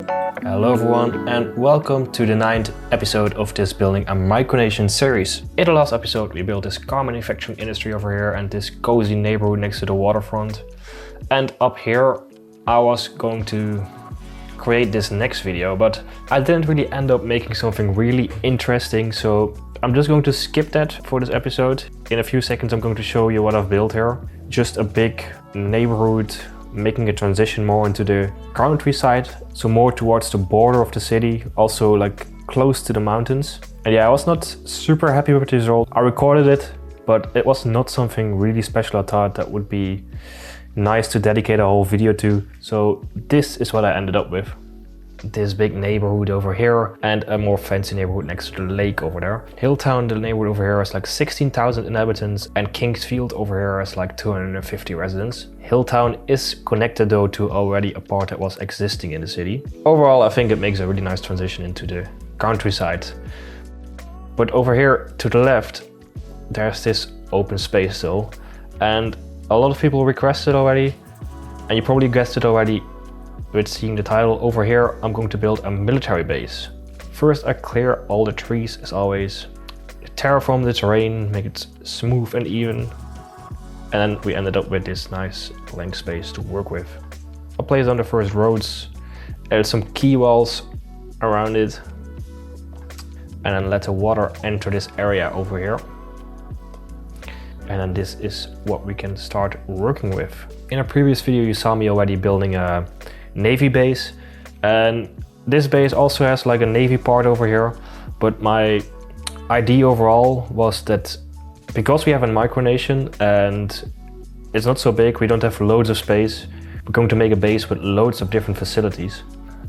Hello everyone and welcome to the 9th episode of this Building a Micronation series. In the last episode we built this car manufacturing industry over here and this cozy neighborhood next to the waterfront. And up here I was going to create this next video, but I didn't really end up making something really interesting, so I'm just going to skip that for this episode. In a few seconds I'm going to show you what I've built here. Just a big neighborhood, making a transition more into the countryside, so more towards the border of the city, also like close to the mountains. And yeah, I was not super happy with the result. I recorded it, but it was not something really special. I thought that would be nice to dedicate a whole video to. So this is what I ended up with. This big neighborhood over here and a more fancy neighborhood next to the lake over there. Hilltown, the neighborhood over here, is like 16,000 inhabitants, and Kingsfield over here is like 250 residents. Hilltown is connected though to already a part that was existing in the city. Overall, I think it makes a really nice transition into the countryside. But over here to the left, there's this open space still, and a lot of people requested already, and you probably guessed it already with seeing the title. Over here I'm going to build a military base. First I clear all the trees as always, terraform the terrain, make it smooth and even, and then we ended up with this nice blank space to work with. I placed down the first roads, added some quay walls around it, and then let the water enter this area over here. And then this is what we can start working with. In a previous video you saw me already building a navy base, and this base also has like a navy part over here, but my idea overall was that because we have a micronation and it's not so big, we don't have loads of space, we're going to make a base with loads of different facilities.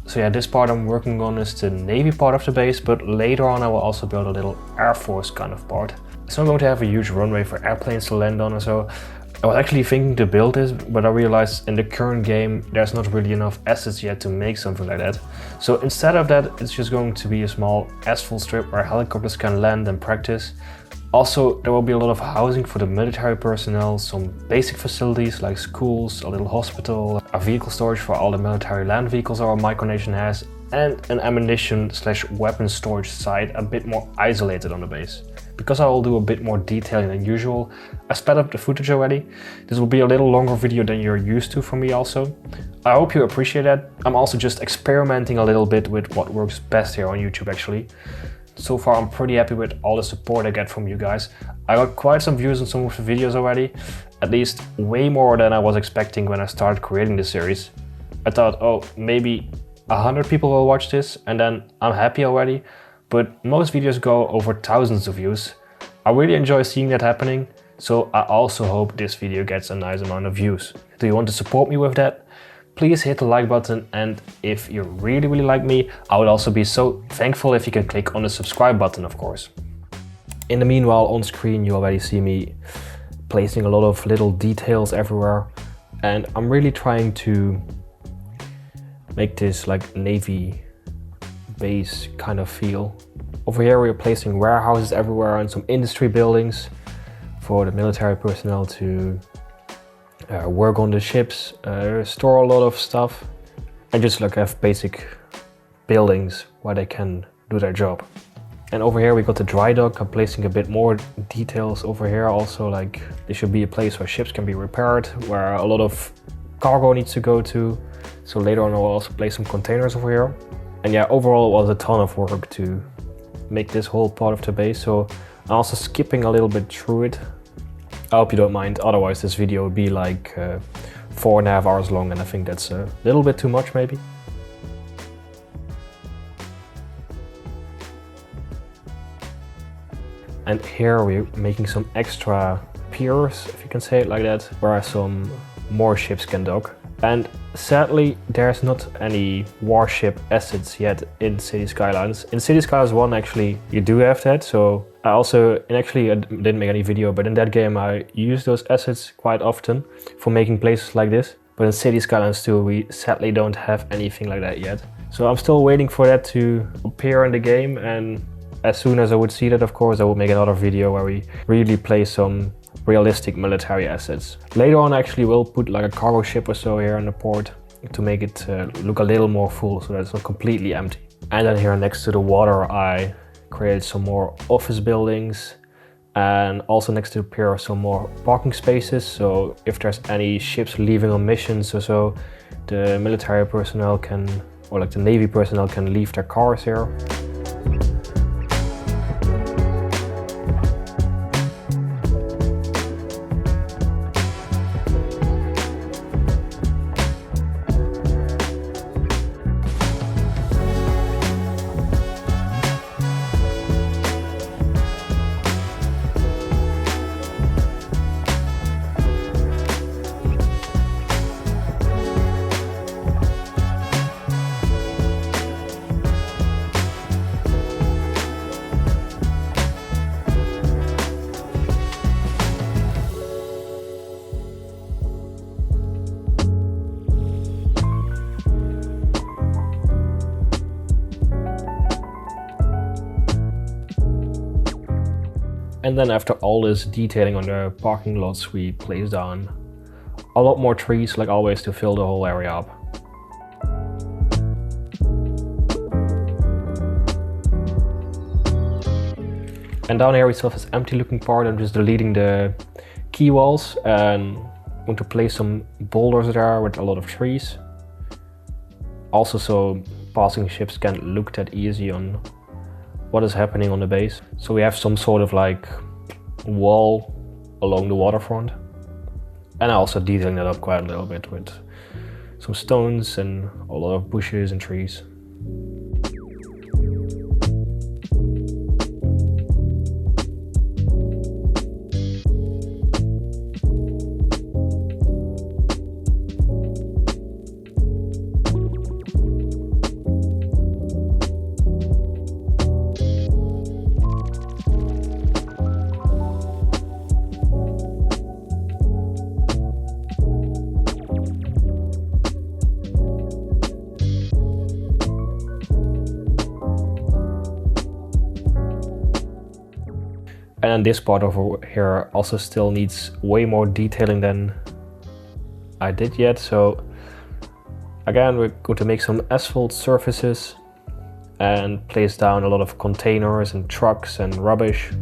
So yeah, this part I'm working on is the navy part of the base, but later on I will also build a little air force kind of part. So I'm going to have a huge runway for airplanes to land on and so. I was actually thinking to build this, but I realized in the current game there's not really enough assets yet to make something like that. So instead of that, it's just going to be a small asphalt strip where helicopters can land and practice. Also, there will be a lot of housing for the military personnel, some basic facilities like schools, a little hospital, a vehicle storage for all the military land vehicles our micronation has, and an ammunition/weapon storage site a bit more isolated on the base. Because I will do a bit more detailing than usual, I sped up the footage already. This will be a little longer video than you're used to from me also. I hope you appreciate that. I'm also just experimenting a little bit with what works best here on YouTube actually. So far I'm pretty happy with all the support I get from you guys. I got quite some views on some of the videos already, at least way more than I was expecting when I started creating this series. I thought, oh, maybe 100 people will watch this and then I'm happy already. But most videos go over thousands of views. I really enjoy seeing that happening, so I also hope this video gets a nice amount of views. Do you want to support me with that? Please hit the like button, and if you really like me, I would also be so thankful if you can click on the subscribe button, of course. In the meanwhile, on screen you already see me placing a lot of little details everywhere, and I'm really trying to make this like navy base kind of feel. Over here we're placing warehouses everywhere and some industry buildings for the military personnel to work on the ships, store a lot of stuff, and just like have basic buildings where they can do their job. And over here we got the dry dock. I'm placing a bit more details over here also, like this should be a place where ships can be repaired, where a lot of cargo needs to go to. So later on I'll also place some containers over here. And yeah, overall it was a ton of work to make this whole part of the base, so I'm also skipping a little bit through it. I hope you don't mind, otherwise this video would be like 4.5 hours long, and I think that's a little bit too much maybe. And here we're making some extra piers, if you can say it like that, where some more ships can dock. And sadly, there's not any warship assets yet in City Skylines. In City Skylines 1 actually you do have that, so I didn't make any video, but in that game I use those assets quite often for making places like this. But in City Skylines 2 we sadly don't have anything like that yet. So I'm still waiting for that to appear in the game, and as soon as I would see that, of course, I would make another video where we really play some realistic military assets. Later on actually we'll put like a cargo ship or so here in the port, to make it look a little more full, so that it's not completely empty. And then here next to the water I created some more office buildings, and also next to the pier some more parking spaces, so if there's any ships leaving on missions or so, the military personnel can, or like the Navy personnel can leave their cars here. And then after all this detailing on the parking lots, we placed down a lot more trees, like always, to fill the whole area up. And down here we still have this empty looking part. I'm just deleting the quay walls and want to place some boulders there with a lot of trees. Also so passing ships can't look that easy on what is happening on the base. So we have some sort of like wall along the waterfront. And also detailing that up quite a little bit with some stones and a lot of bushes and trees. And then this part over here also still needs way more detailing than I did yet. So again, we're going to make some asphalt surfaces and place down a lot of containers and trucks and rubbish.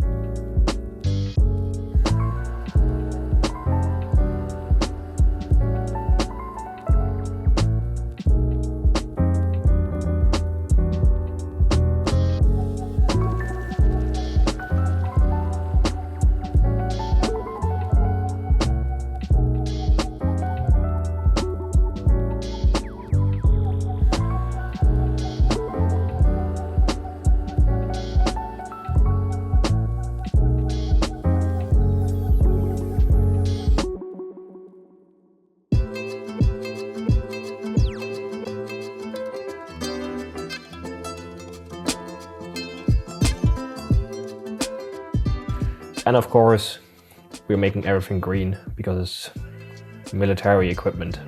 And of course, we're making everything green because it's military equipment.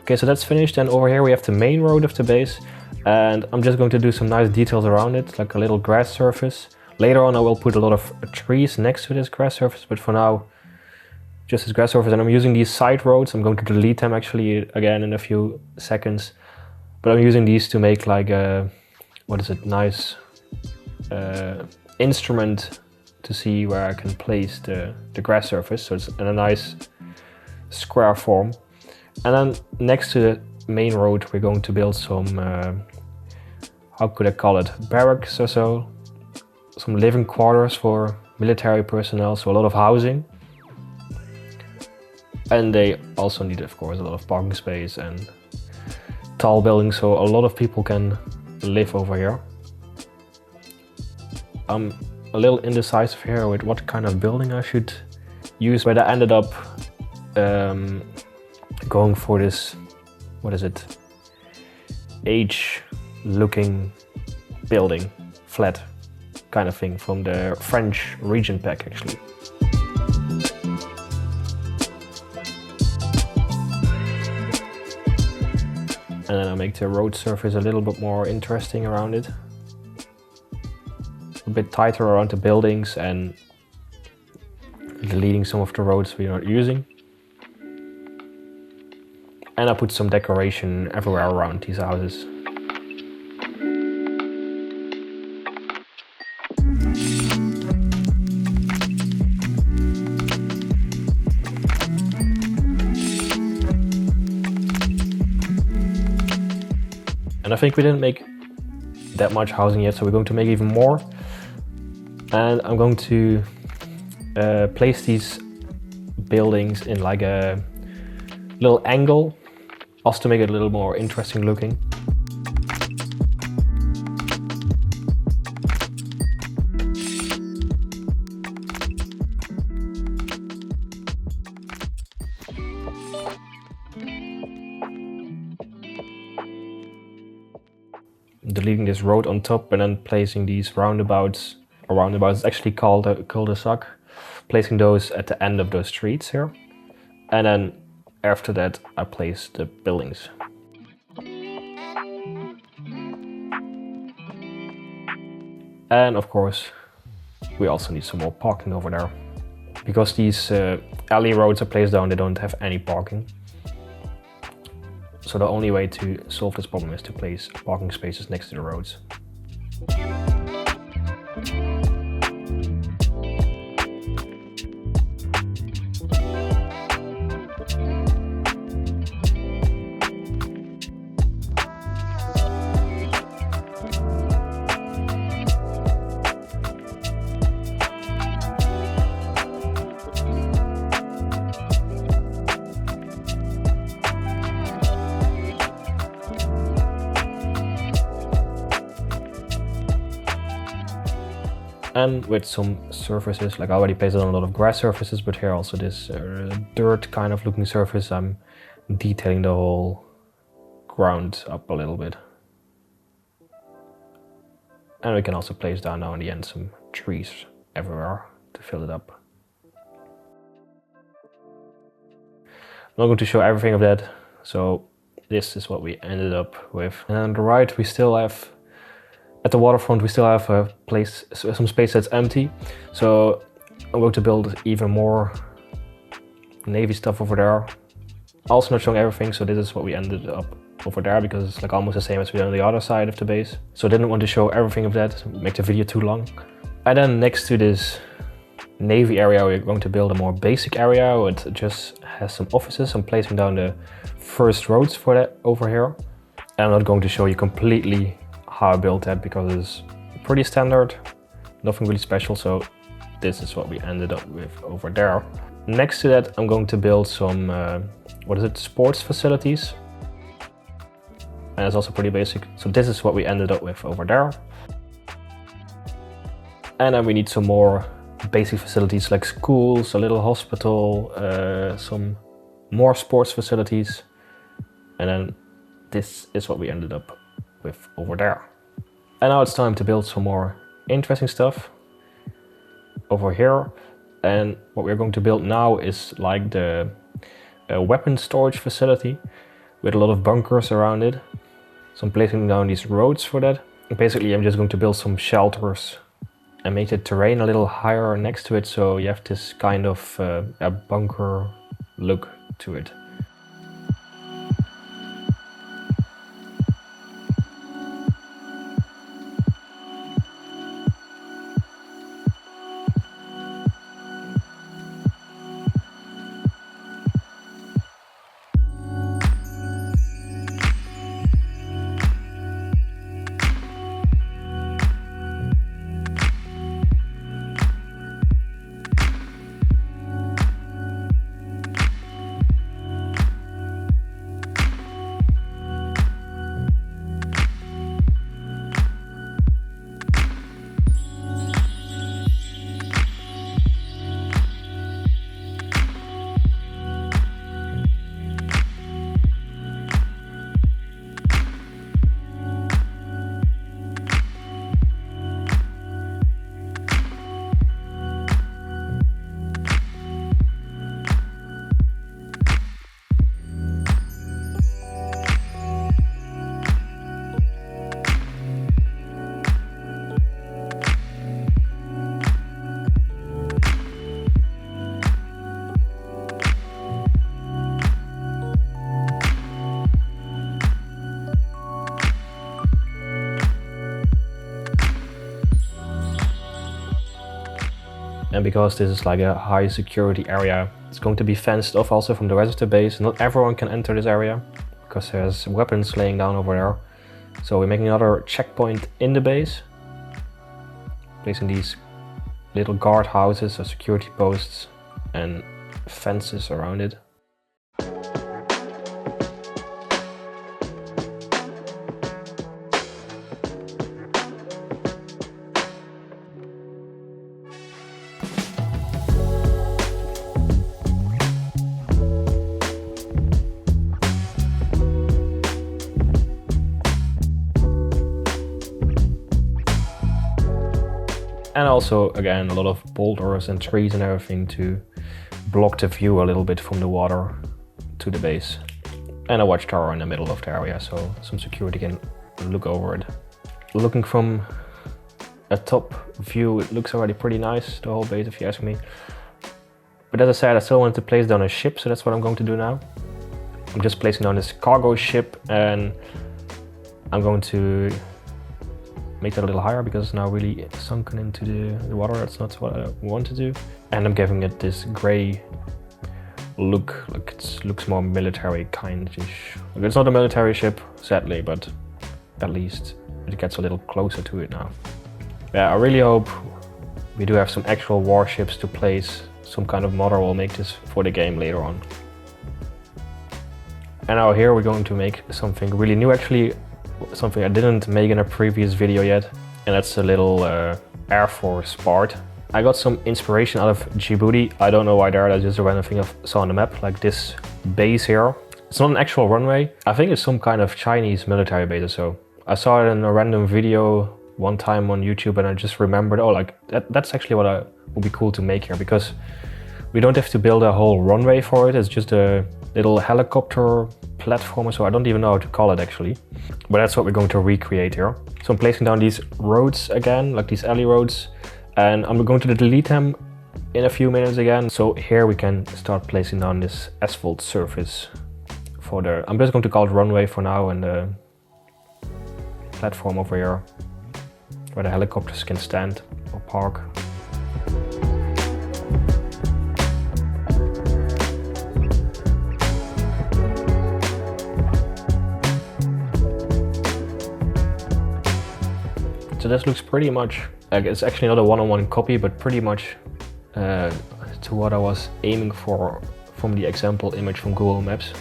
Okay, so that's finished, and over here we have the main road of the base, and I'm just going to do some nice details around it, like a little grass surface. Later on I will put a lot of trees next to this grass surface, but for now just this grass surface. And I'm using these side roads. I'm going to delete them actually again in a few seconds, but I'm using these to make like a, what is it, nice instrument to see where I can place the grass surface, so it's in a nice square form. And then next to the main road we're going to build some, how could I call it, barracks or so, some living quarters for military personnel, so a lot of housing. And they also need, of course, a lot of parking space and tall buildings, so a lot of people can live over here. I'm a little indecisive here with what kind of building I should use, but I ended up going for this, what is it, H-looking building, flat kind of thing, from the French region pack actually. And then I make the road surface a little bit more interesting around it. a bit tighter around the buildings and deleting some of the roads we're not using. And I put some decoration everywhere around these houses. And I think we didn't make that much housing yet, so we're going to make even more. And I'm going to place these buildings in like a little angle, also to make it a little more interesting looking. Deleting this road on top and then placing these roundabouts, or roundabouts, it's actually called a cul-de-sac, placing those at the end of those streets here. And then after that I place the buildings. And of course we also need some more parking over there. Because these alley roads are placed down, they don't have any parking. So the only way to solve this problem is to place parking spaces next to the roads. And with some surfaces, like I already placed on a lot of grass surfaces, but here also this dirt kind of looking surface, I'm detailing the whole ground up a little bit. And we can also place down now in the end some trees everywhere to fill it up. I'm not going to show everything of that, so this is what we ended up with. And on the right we still have, at the waterfront we still have a place, some space that's empty. So I'm going to build even more navy stuff over there. Also not showing everything, so this is what we ended up over there because it's like almost the same as we did on the other side of the base. So I didn't want to show everything of that, make the video too long. And then next to this navy area we're going to build a more basic area. It just has some offices. I'm placing down the first roads for that over here. And I'm not going to show you completely how I built that because it's pretty standard, nothing really special, so this is what we ended up with over there. Next to that I'm going to build some, sports facilities. And it's also pretty basic, so this is what we ended up with over there. And then we need some more basic facilities like schools, a little hospital, some more sports facilities. And then this is what we ended up with over there. And now it's time to build some more interesting stuff over here. And what we're going to build now is like the weapon storage facility with a lot of bunkers around it. So I'm placing down these roads for that. And basically I'm just going to build some shelters and make the terrain a little higher next to it, so you have this kind of a bunker look to it. And because this is like a high security area, it's going to be fenced off also from the rest of the base. Not everyone can enter this area because there's weapons laying down over there. So we're making another checkpoint in the base, placing these little guard houses or security posts and fences around it. And also, again, a lot of boulders and trees and everything to block the view a little bit from the water to the base. And a watchtower in the middle of the area, so some security can look over it. Looking from a top view, it looks already pretty nice, the whole base, if you ask me. But as I said, I still wanted to place down a ship, so that's what I'm going to do now. I'm just placing down this cargo ship, and I'm going to make that a little higher because it's now really sunken into the water. That's not what I want to do. And I'm giving it this gray look, like it looks more military kind-ish. It's not a military ship, sadly, but at least it gets a little closer to it now. Yeah, I really hope we do have some actual warships to place. Some kind of modder will make this for the game later on. And now here we're going to make something really new, actually. Something I didn't make in a previous video yet, and that's a little Air Force part. I got some inspiration out of Djibouti. I don't know why there, that's just a random thing I saw on the map, like this base here. It's not an actual runway. I think it's some kind of Chinese military base or so. I saw it in a random video one time on YouTube and I just remembered, oh, like that's actually what would be cool to make here, because we don't have to build a whole runway for it. It's just a little helicopter platform, so I don't even know how to call it actually. But that's what we're going to recreate here. So I'm placing down these roads again, like these alley roads, and I'm going to delete them in a few minutes again. So here we can start placing down this asphalt surface for I'm just going to call it runway for now, and the platform over here where the helicopters can stand or park. So this looks pretty much, it's actually not a one-on-one copy, but pretty much to what I was aiming for from the example image from Google Maps.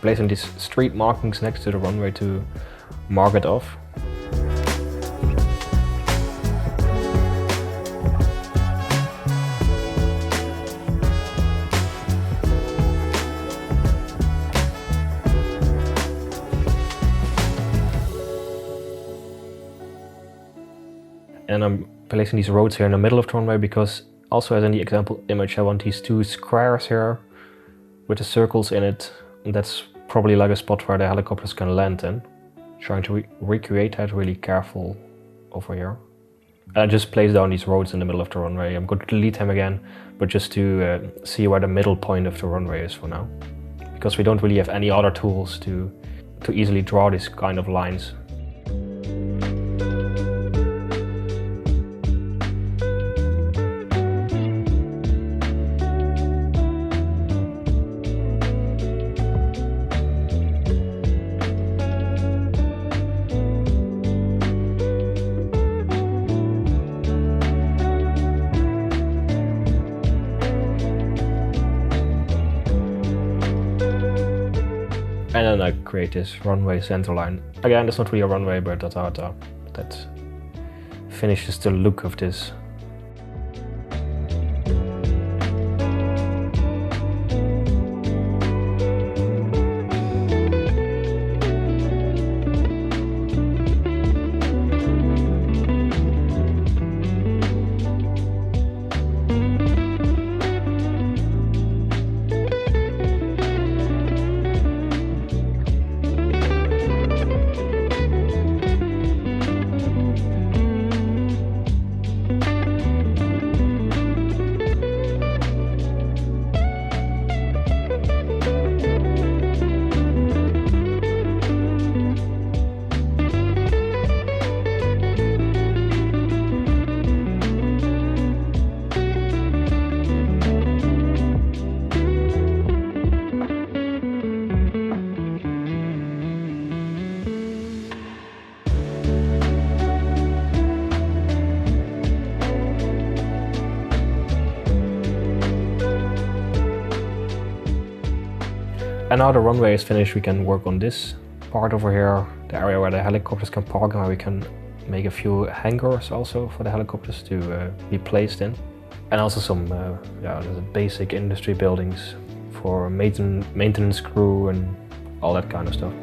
Placing these street markings next to the runway to mark it off. And I'm placing these roads here in the middle of the runway because, also as in the example image, I want these two squares here with the circles in it. And that's probably like a spot where the helicopters can land in. Trying to recreate that, really careful over here. And I just place down these roads in the middle of the runway. I'm going to delete them again, but just to see where the middle point of the runway is for now. Because we don't really have any other tools to easily draw these kind of lines. And then I create this runway center line. Again, that's not really a runway, but that finishes the look of this. And now the runway is finished, we can work on this part over here, the area where the helicopters can park, and where we can make a few hangars also for the helicopters to be placed in. And also some basic industry buildings for maintenance crew and all that kind of stuff.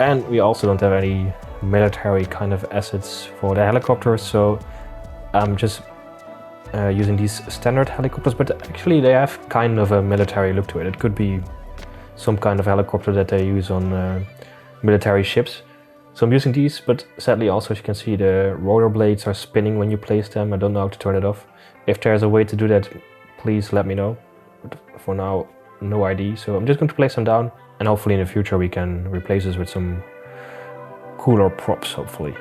And we also don't have any military kind of assets for the helicopters, so I'm just using these standard helicopters, but actually they have kind of a military look to it. It could be some kind of helicopter that they use on military ships. So I'm using these, but sadly also, as you can see, the rotor blades are spinning when you place them. I don't know how to turn it off. If there's a way to do that, please let me know. But for now, no idea. So I'm just going to place them down, and hopefully in the future we can replace this with some cooler props, hopefully.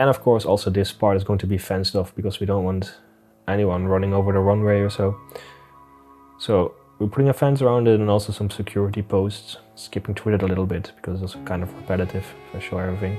And of course also this part is going to be fenced off because we don't want anyone running over the runway or so. So we're putting a fence around it and also some security posts, skipping through it a little bit because it's kind of repetitive if I show everything.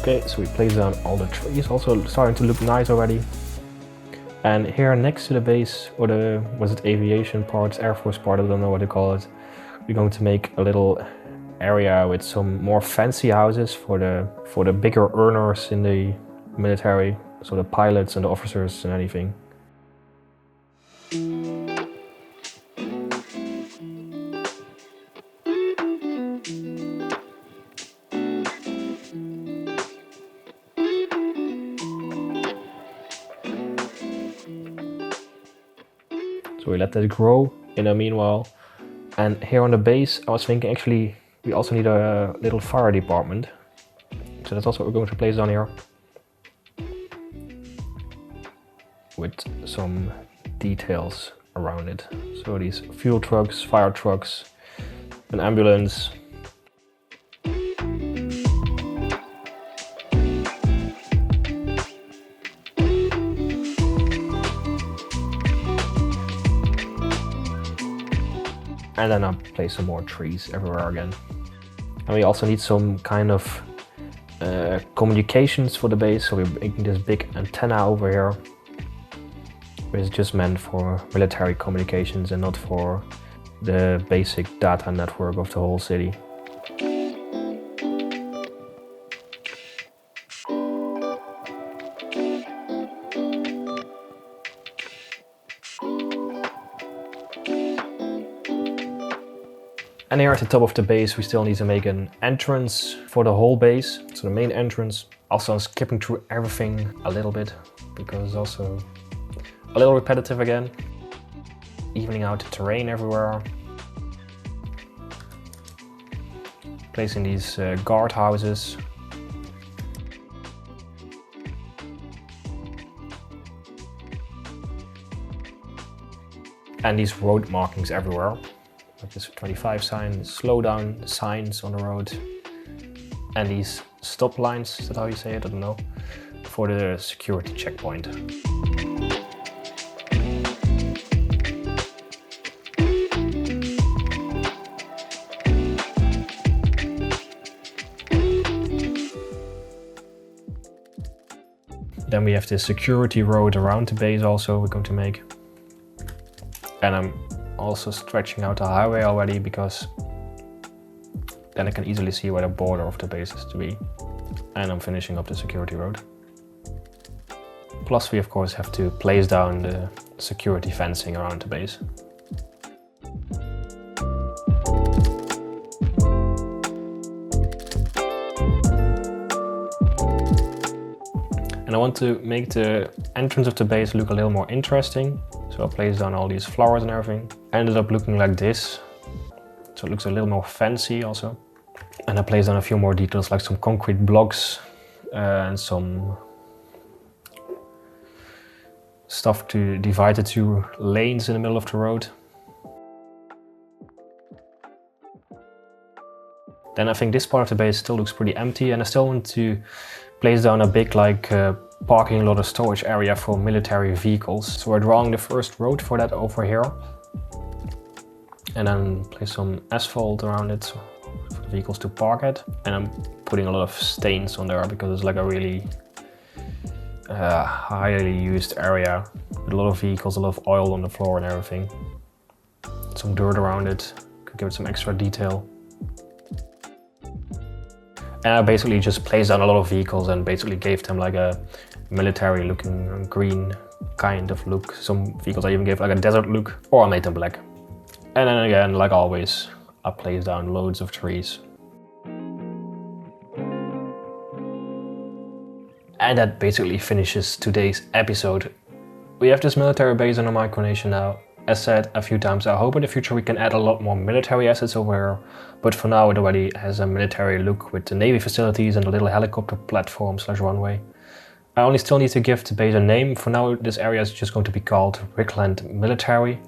Okay, so we placed down all the trees, also starting to look nice already. And here next to the base, or the, was it aviation part, Air Force part, I don't know what to call it. We're going to make a little area with some more fancy houses for the bigger earners in the military, so the pilots and the officers and anything. So we let that grow in the meanwhile. And here on the base, I was thinking actually we also need a little fire department. So that's also what we're going to place down here. With some details around it. So these fuel trucks, fire trucks, an ambulance. And then I'll place some more trees everywhere again. And we also need some kind of communications for the base. So we're making this big antenna over here, which is just meant for military communications and not for the basic data network of the whole city. And here at the top of the base we still need to make an entrance for the whole base, so the main entrance. Also I'm skipping through everything a little bit because it's also a little repetitive again. Evening out the terrain everywhere. Placing these guard houses. And these road markings everywhere. Like this 25 sign, slow down signs on the road. And these stop lines, is that how you say it? I don't know. For the security checkpoint. Then we have this security road around the base also we're going to make. And I'm also stretching out the highway already because then I can easily see where the border of the base is to be. And I'm finishing up the security road. Plus we of course have to place down the security fencing around the base. And I want to make the entrance of the base look a little more interesting. So I placed down all these flowers and everything. Ended up looking like this. So it looks a little more fancy also. And I placed down a few more details like some concrete blocks and some stuff to divide the two lanes in the middle of the road. Then I think this part of the base still looks pretty empty and I still want to place down a big like parking lot of storage area for military vehicles. So we're drawing the first road for that over here. And then place some asphalt around it for the vehicles to park at. And I'm putting a lot of stains on there because it's like a really highly used area with a lot of vehicles, a lot of oil on the floor and everything. Some dirt around it, could give it some extra detail. And I basically just placed down a lot of vehicles and basically gave them like a military looking green kind of look. Some vehicles I even gave like a desert look, or I made them black. And then again, like always, I placed down loads of trees. And that basically finishes today's episode. We have this military base on the micronation now. As said a few times, I hope in the future we can add a lot more military assets over here. But for now it already has a military look with the Navy facilities and the little helicopter platform / runway. I only still need to give the base a name. For now this area is just going to be called Rickland Military.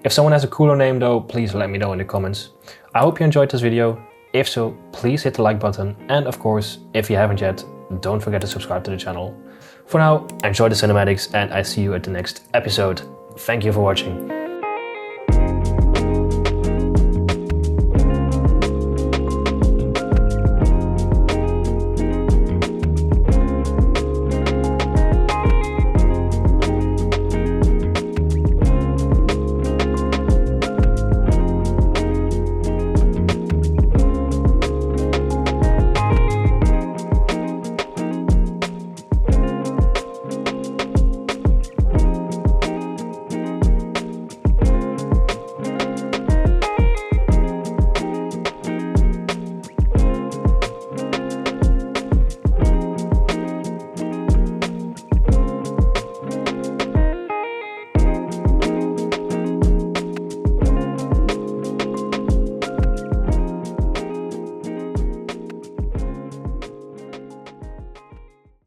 If someone has a cooler name though, please let me know in the comments. I hope you enjoyed this video. If so, please hit the like button. And of course, if you haven't yet, don't forget to subscribe to the channel. For now, enjoy the cinematics and I see you at the next episode. Thank you for watching.